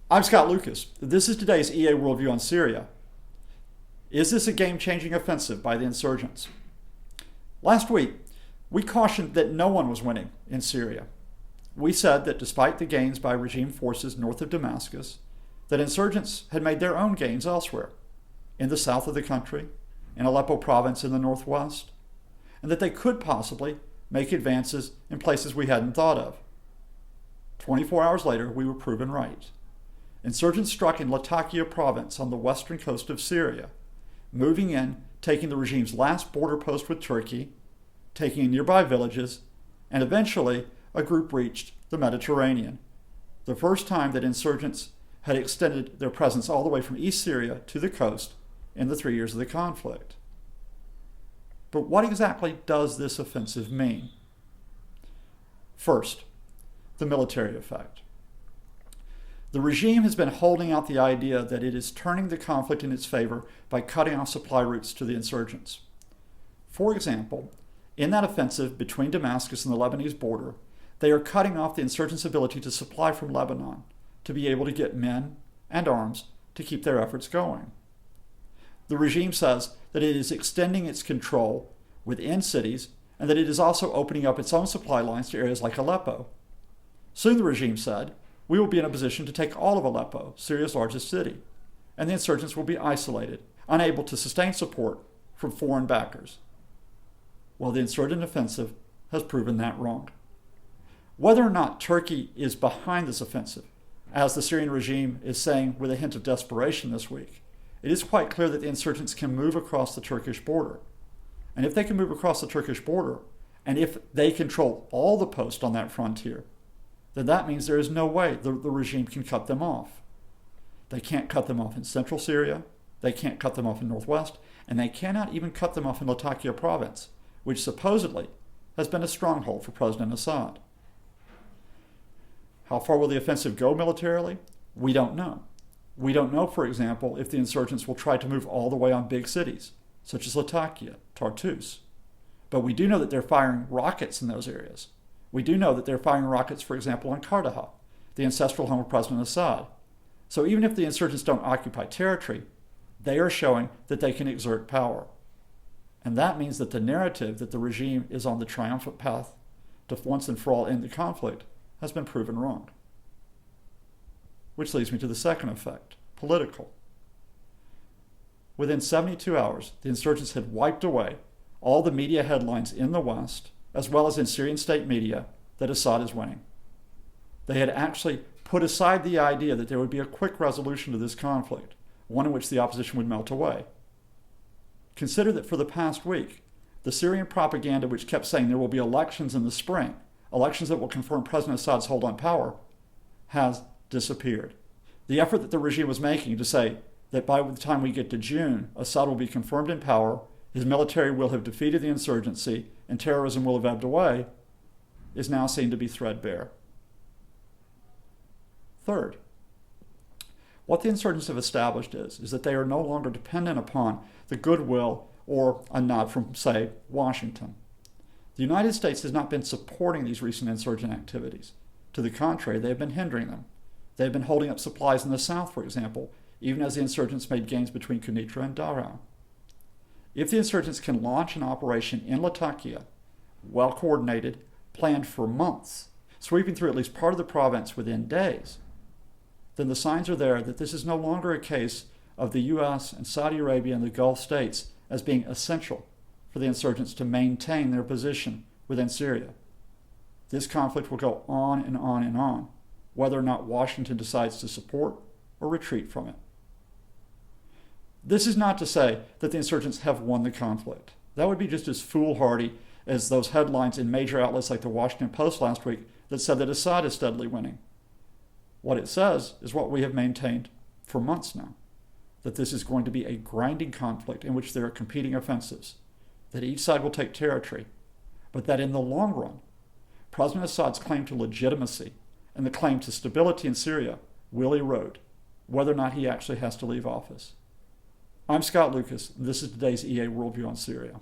I'm Scott Lucas. This is today's EA Worldview on Syria. Is this a game-changing offensive by the insurgents? Last week, we cautioned that no one was winning in Syria. We said that despite the gains by regime forces north of Damascus, that insurgents had made their own gains elsewhere, in the south of the country, in Aleppo province in the northwest, and that they could possibly make advances in places we hadn't thought of. 24 hours later, we were proven right. Insurgents struck in Latakia province on the western coast of Syria, moving in, taking the regime's last border post with Turkey, taking nearby villages, and eventually a group reached the Mediterranean, the first time that insurgents had extended their presence all the way from East Syria to the coast in the 3 years of the conflict. But what exactly does this offensive mean? First, the military effect. The regime has been holding out the idea that it is turning the conflict in its favor by cutting off supply routes to the insurgents. For example, in that offensive between Damascus and the Lebanese border, they are cutting off the insurgents' ability to supply from Lebanon to be able to get men and arms to keep their efforts going. The regime says that it is extending its control within cities and that it is also opening up its own supply lines to areas like Aleppo. Soon, the regime said, we will be in a position to take all of Aleppo, Syria's largest city, and the insurgents will be isolated, unable to sustain support from foreign backers. Well, the insurgent offensive has proven that wrong. Whether or not Turkey is behind this offensive, as the Syrian regime is saying with a hint of desperation this week, it is quite clear that the insurgents can move across the Turkish border. And if they can move across the Turkish border, and if they control all the posts on that frontier, then that means there is no way the regime can cut them off. They can't cut them off in central Syria, they can't cut them off in northwest, and they cannot even cut them off in Latakia province, which supposedly has been a stronghold for President Assad. How far will the offensive go militarily? We don't know. We don't know, for example, if the insurgents will try to move all the way on big cities, such as Latakia, Tartus. But we do know that they're firing rockets in those areas. We do know that they're firing rockets, for example, on Kardahar, the ancestral home of President Assad. So even if the insurgents don't occupy territory, they are showing that they can exert power. And that means that the narrative that the regime is on the triumphant path to once and for all end the conflict has been proven wrong. Which leads me to the second effect, political. Within 72 hours, the insurgents had wiped away all the media headlines in the West, as well as in Syrian state media, that Assad is winning. They had actually put aside the idea that there would be a quick resolution to this conflict, one in which the opposition would melt away. Consider that for the past week, the Syrian propaganda which kept saying there will be elections in the spring, elections that will confirm President Assad's hold on power, has disappeared. The effort that the regime was making to say that by the time we get to June, Assad will be confirmed in power, his military will have defeated the insurgency, and terrorism will have ebbed away, is now seen to be threadbare. Third, what the insurgents have established is that they are no longer dependent upon the goodwill or a nod from, say, Washington. The United States has not been supporting these recent insurgent activities. To the contrary, they have been hindering them. They have been holding up supplies in the south, for example, even as the insurgents made gains between Quneitra and Daraa. If the insurgents can launch an operation in Latakia, well coordinated, planned for months, sweeping through at least part of the province within days, then the signs are there that this is no longer a case of the U.S. and Saudi Arabia and the Gulf states as being essential for the insurgents to maintain their position within Syria. This conflict will go on and on and on, whether or not Washington decides to support or retreat from it. This is not to say that the insurgents have won the conflict. That would be just as foolhardy as those headlines in major outlets like the Washington Post last week that said that Assad is steadily winning. What it says is what we have maintained for months now, that this is going to be a grinding conflict in which there are competing offensives, that each side will take territory, but that in the long run, President Assad's claim to legitimacy and the claim to stability in Syria will erode, whether or not he actually has to leave office. I'm Scott Lucas, and this is today's EA Worldview on Syria.